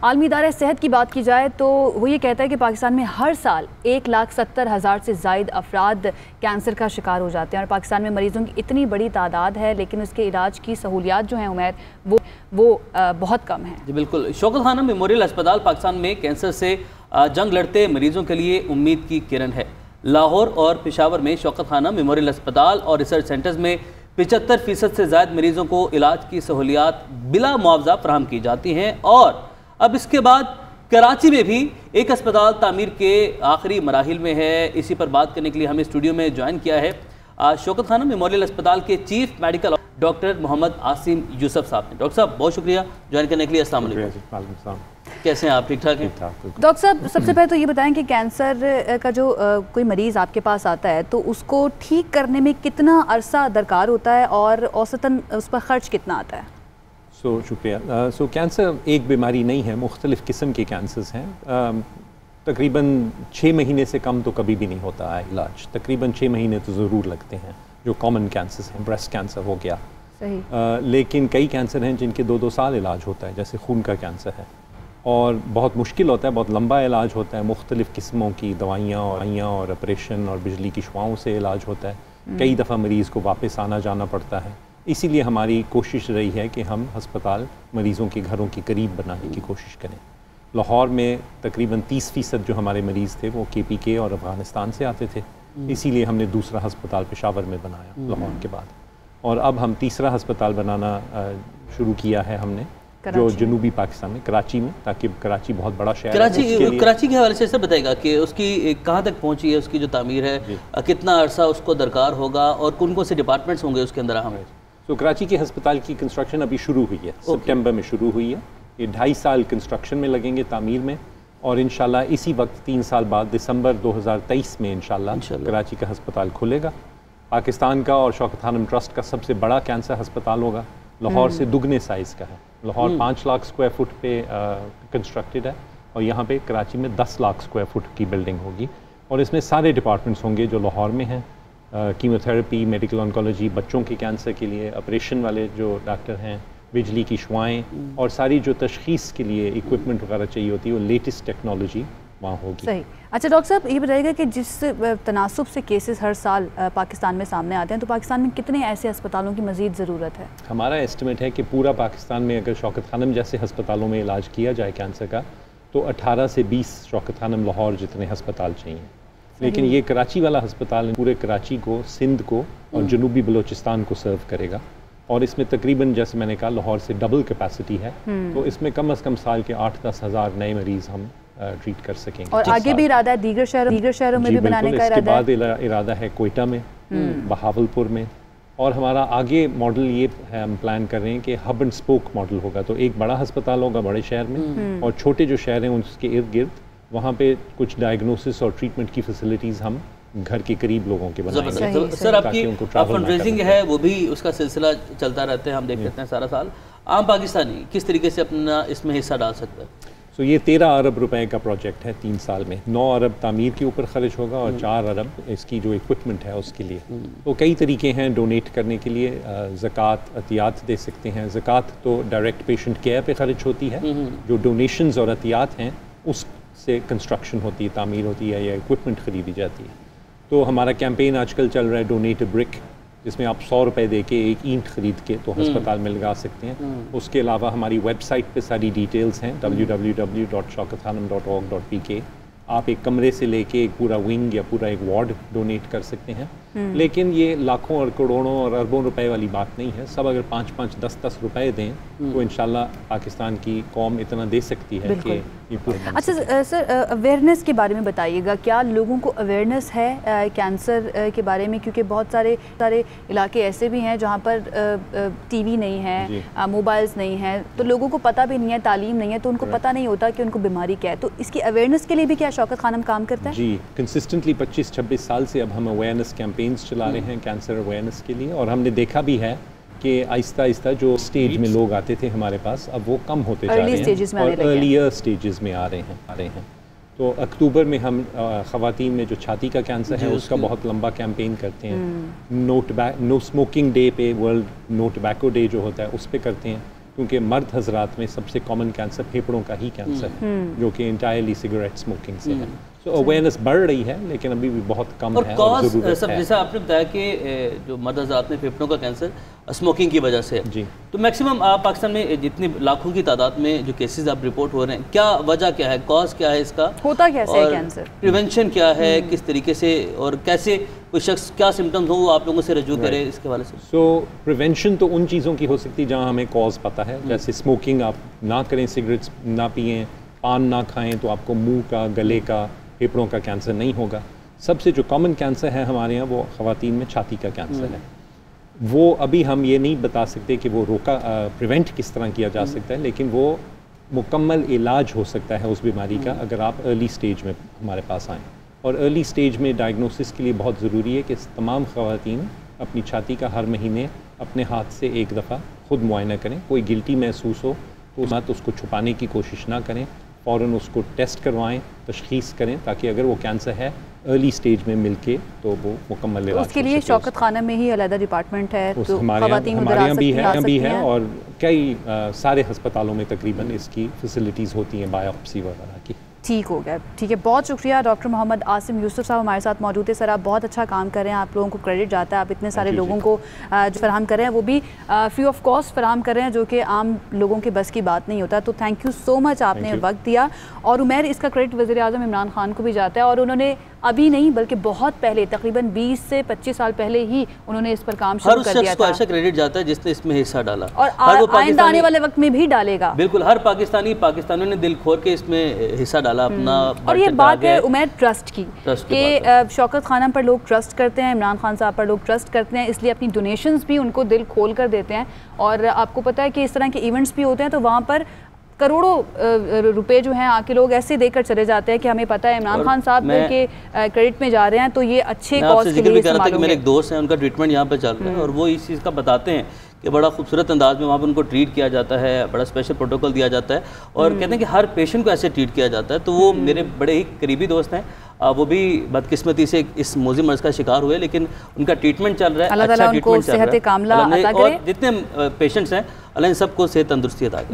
आलमी इदारा सेहत की बात की जाए तो वो ये कहता है कि पाकिस्तान में हर साल 1,70,000 से ज़ायद अफराद कैंसर का शिकार हो जाते हैं और पाकिस्तान में मरीज़ों की इतनी बड़ी तादाद है, लेकिन उसके इलाज की सहूलियात जो हैं उमैर वो बहुत कम हैं। जी बिल्कुल। शौकत खानम मेमोरियल अस्पताल पाकिस्तान में कैंसर से जंग लड़ते मरीजों के लिए उम्मीद की किरण है। लाहौर और पेशावर में शौकत खानम मेमोरियल अस्पताल और रिसर्च सेंटर्स में 75% से ज़्यादा मरीजों को इलाज की सहूलियात बिला मुआवजा फराहम की जाती हैं और अब इसके बाद कराची में भी एक अस्पताल तामीर के आखिरी मराहिल में है। इसी पर बात करने के लिए हमें स्टूडियो में ज्वाइन किया है शौकत खानम मेमोरियल अस्पताल के chief medical doctor Mohammad Asim Yusuf साहब ने। डॉक्टर साहब बहुत शुक्रिया ज्वाइन करने के लिए। अस्सलाम वालेकुम। कैसे हैं आप? ठीक ठाक हैं? डॉक्टर साहब सबसे पहले तो ये बताएं कि कैंसर का जो कोई मरीज़ आपके पास आता है तो उसको ठीक करने में कितना अरसा दरकार होता है और औसतन उस पर ख़र्च कितना आता है? शुक्रिया। कैंसर एक बीमारी नहीं है, मुख्तलिफ़ किस्म के कैंसर्स हैं। तकरीबन 6 महीने से कम तो कभी भी नहीं होता है इलाज, तकरीबन 6 महीने तो ज़रूर लगते हैं जो कॉमन कैंसर्स हैं। ब्रेस्ट कैंसर हो गया सही, लेकिन कई कैंसर हैं जिनके 2-2 साल इलाज होता है, जैसे खून का कैंसर है और बहुत मुश्किल होता है, बहुत लंबा इलाज होता है। मुख्तलिफ़ किस्मों की दवाइयाँ और ऑपरेशन और बिजली की शुआओं से इलाज होता है। कई दफ़ा मरीज़ को वापस आना जाना पड़ता है। इसीलिए हमारी कोशिश रही है कि हम हस्पताल मरीज़ों के घरों के करीब बनाने की कोशिश करें। लाहौर में तकरीबन 30% जो हमारे मरीज़ थे वो KPK और अफ़गानिस्तान से आते थे, इसीलिए हमने दूसरा हस्पताल पेशावर में बनाया लाहौर के बाद। और अब हम तीसरा हस्पताल बनाना शुरू किया है हमने जो जनूबी पाकिस्तान में कराची में, ताकि कराची बहुत बड़ा शहर है। कराची के हवाले से सर बताएगा कि उसकी कहाँ तक पहुँची है, उसकी जो तामीर है, कितना अरसा उसको दरकार होगा और कौन कौन से डिपार्टमेंट्स होंगे उसके अंदर? हमें तो कराची के हस्पताल की कंस्ट्रक्शन अभी शुरू हुई है, सितंबर में शुरू हुई है। ये 2.5 साल कंस्ट्रक्शन में लगेंगे, तामीर में, और इंशाल्लाह इसी वक्त 3 साल बाद दिसंबर 2023 में इंशाल्लाह कराची का हस्पताल खुलेगा। पाकिस्तान का और शौकत खानम ट्रस्ट का सबसे बड़ा कैंसर हस्पताल होगा। लाहौर से दुगने साइज़ का है। लाहौर 5 लाख स्क्वायर फुट पे कंस्ट्रक्टेड है और यहाँ पे कराची में 10 लाख स्क्वायर फुट की बिल्डिंग होगी और इसमें सारे डिपार्टमेंट्स होंगे जो लाहौर में हैं। कीमोथेरेपी, मेडिकल ऑन्कोलॉजी, बच्चों के कैंसर के लिए ऑपरेशन वाले जो डॉक्टर हैं, बिजली की शुआएँ और सारी जो तशख़ीस के लिए इक्विपमेंट वगैरह चाहिए होती है वो लेटेस्ट टेक्नोलॉजी वहाँ होगी। सही। अच्छा डॉक्टर साहब ये बताइएगा कि जिस तनासुब से केसेस हर साल पाकिस्तान में सामने आते हैं तो पाकिस्तान में कितने ऐसे अस्पतालों की मज़ीद ज़रूरत है? हमारा एस्टिमेट है कि पूरा पाकिस्तान में अगर शौकत खानम जैसे हस्पतालों में इलाज किया जाए कैंसर का तो 18 से 20 शौकत खानम लाहौर जितने हस्पताल चाहिए। लेकिन ये कराची वाला अस्पताल पूरे कराची को, सिंध को और जनूबी बलोचिस्तान को सर्व करेगा और इसमें तकरीबन जैसे मैंने कहा लाहौर से डबल कैपेसिटी है, तो इसमें कम से कम साल के 8-10 हज़ार नए मरीज़ हम ट्रीट कर सकेंगे। और आगे भी इरादा है दीगर शहरों में भी बनाने का इसके बाद इरादा है कोयटा में, बहावलपुर में, और हमारा आगे मॉडल ये है, हम प्लान कर रहे हैं कि हब एंड स्पोक मॉडल होगा। तो एक बड़ा अस्पताल होगा बड़े शहर में और छोटे जो शहर हैं उसके इर्द गिर्द वहाँ पे कुछ डायग्नोसिस और ट्रीटमेंट की फैसिलिटीज़ हम घर के करीब लोगों के बनाएंगे। सर आपकी फंड रेजिंग है वो भी उसका सिलसिला चलता रहता है, हम देख लेते हैं सारा साल। आम पाकिस्तानी किस तरीके से अपना इसमें हिस्सा डाल सकता है? तो ये 13 अरब रुपए का प्रोजेक्ट है 3 साल में। 9 अरब तामीर के ऊपर खर्च होगा और 4 अरब इसकी जो इक्विपमेंट है उसके लिए। तो कई तरीके हैं डोनेट करने के लिए। ज़कात, अतियात दे सकते हैं। ज़कात तो डायरेक्ट पेशेंट केयर पे खर्च होती है, जो डोनेशंस और अतियात हैं उससे कंस्ट्रक्शन होती है, तामीर होती है या इक्विपमेंट ख़रीदी जाती है। तो हमारा कैंपेन आजकल चल रहा है डोनेट अ ब्रिक, जिसमें आप 100 रुपये दे के एक ईंट खरीद के तो हस्पताल में लगा सकते हैं। उसके अलावा हमारी वेबसाइट पे सारी डिटेल्स हैं www.shaukathanam.org.pk। आप एक कमरे से लेके एक पूरा विंग या पूरा एक वार्ड डोनेट कर सकते हैं। लेकिन ये लाखों और करोड़ों और अरबों रुपए वाली बात नहीं है। सब अगर 5-5, 10-10 रुपए दें तो इंशाल्लाह पाकिस्तान की कौम इतना दे सकती है कि ये पूरा। अच्छा सर अवेयरनेस के बारे में बताइएगा, क्या लोगों को अवेयरनेस है कैंसर के बारे में? क्योंकि बहुत सारे इलाके ऐसे भी हैं जहाँ पर TV नहीं है, मोबाइल्स नहीं है, तो लोगों को पता भी नहीं है, तालीम नहीं है, तो उनको पता नहीं होता कि उनको बीमारी क्या है। तो इसकी अवेयरनेस के लिए भी क्या शौकत खानम काम करता है? जी, कंसिस्टेंटली 25-26 साल से अब हम अवेयरनेस कैंपेन्स चला रहे हैं कैंसर अवेयरनेस के लिए, और हमने देखा भी है कि आहिस्ता आहिस्ता जो स्टेज में लोग आते थे हमारे पास अब वो कम होते जा रहे हैं और अर्लियर स्टेजेस में आ रहे हैं। तो अक्टूबर में हम ख़वातीन में जो छाती का कैंसर है उसका बहुत लंबा कैंपेन करते हैं। नो स्मोकिंग डे पे, वर्ल्ड नो टबैको डे जो होता है उस पे करते हैं। क्योंकि मर्द हजरात में सबसे कॉमन कैंसर फेफड़ों का ही कैंसर है, जो कि इंटायरली सिगरेट स्मोकिंग से है। तो अवेयरनेस बढ़ रही है, लेकिन अभी भी बहुत कम है और ज़रूरत है। जैसा आपने बताया कि जो मर्द हजरात में फेफड़ों का कैंसर स्मोकिंग की वजह से है जी, तो मैक्सिमम पाकिस्तान में जितनी लाखों की तादाद में जो केसेस आप रिपोर्ट हो रहे हैं, क्या वजह क्या है, कॉज क्या है इसका, होता कैसे है कैंसर, प्रिवेंशन क्या है, किस तरीके से और कैसे कोई शख्स क्या सिम्टम्स हो वो आप लोगों से रजू करे इसके हवाले से? सो प्रिवेंशन तो उन चीज़ों की हो सकती है जहाँ हमें कॉज पता है, जैसे स्मोकिंग आप ना करें, सिगरेट्स ना पिएं, पान ना खाएं, तो आपको मुंह का, गले का, फेफड़ों का कैंसर नहीं होगा। सबसे जो कॉमन कैंसर है हमारे यहाँ वो ख़वातीन में छाती का कैंसर है। वो अभी हम ये नहीं बता सकते कि वो प्रिवेंट किस तरह किया जा सकता है, लेकिन वो मुकम्मल इलाज हो सकता है उस बीमारी का अगर आप अर्ली स्टेज में हमारे पास आएँ। और अर्ली स्टेज में डायग्नोसिस के लिए बहुत ज़रूरी है कि तमाम ख़वातीन अपनी छाती का हर महीने अपने हाथ से एक दफ़ा खुद मुआयना करें। कोई गिल्टी महसूस हो तो उसको छुपाने की कोशिश ना करें, फ़ौरन उसको टेस्ट करवाएं, तशख़ीस करें, ताकि अगर वो कैंसर है अर्ली स्टेज में मिलके तो वो मुकम्मल इलाज। उसके लिए शौकत खाना में ही अलग डिपार्टमेंट है, तो हमारे यहाँ भी है और कई सारे हस्पतालों में तकरीबन इसकी फैसिलिटीज़ होती हैं बायोप्सी वगैरह की। ठीक हो गया, ठीक है, बहुत शुक्रिया। डॉक्टर मोहम्मद आसिम यूसुफ साहब हमारे साथ मौजूद है। सर, आप बहुत अच्छा काम कर रहे हैं, आप लोगों को क्रेडिट जाता है, आप इतने सारे लोगों को जो फराहम कर रहे हैं वो भी फ्री ऑफ कॉस्ट फराहम कर रहे हैं, जो कि आम लोगों के बस की बात नहीं होता। तो थैंक यू सो मच, आपने वक्त दिया। और उमैर, इसका क्रेडिट वज़ीर आज़म इमरान खान को भी जाता है, और उन्होंने अभी नहीं बल्कि बहुत पहले, तकरीबन 20 से 25 साल पहले ही उन्होंने इस पर काम शुरू कर दिया था। ऐसा क्रेडिट जाता है जिसने इसमें हिस्सा डाला और आइंदा आने वाले वक्त में भी डालेगा। बिल्कुल, हर पाकिस्तानियों ने दिल खोल के इसमें हिस्सा डाला अपना। और ये बात है उमैर ट्रस्ट की, कि शौकत खानम पर लोग ट्रस्ट करते हैं, इमरान खान साहब पर लोग ट्रस्ट करते हैं, इसलिए अपनी डोनेशंस भी उनको दिल खोल कर देते हैं। और आपको पता है कि इस तरह के इवेंट्स भी होते हैं तो वहाँ पर करोड़ों रुपए जो हैं आके लोग ऐसे देकर चले जाते हैं कि हमें पता है इमरान खान साहब के क्रेडिट में जा रहे हैं, तो ये अच्छे कॉज के लिए इस्तेमाल होंगे। मेरे एक दोस्त हैं, उनका ट्रीटमेंट यहाँ पे चल रहा है और वो इस चीज़ का बताते हैं कि बड़ा खूबसूरत अंदाज में वहाँ पर उनको ट्रीट किया जाता है, बड़ा स्पेशल प्रोटोकॉल दिया जाता है और कहते हैं कि हर पेशेंट को ऐसे ट्रीट किया जाता है। तो वो मेरे बड़े ही करीबी दोस्त हैं, वो भी बदकिस्मती से इस मोज़ी मर्ज़ का शिकार हुए, लेकिन उनका ट्रीटमेंट चल रहा है, अच्छा ट्रीटमेंट चल रहा है। और जितने पेशेंट्स हैं अल्लाह इन सबको सेहत तंदुरुस्ती अता करे।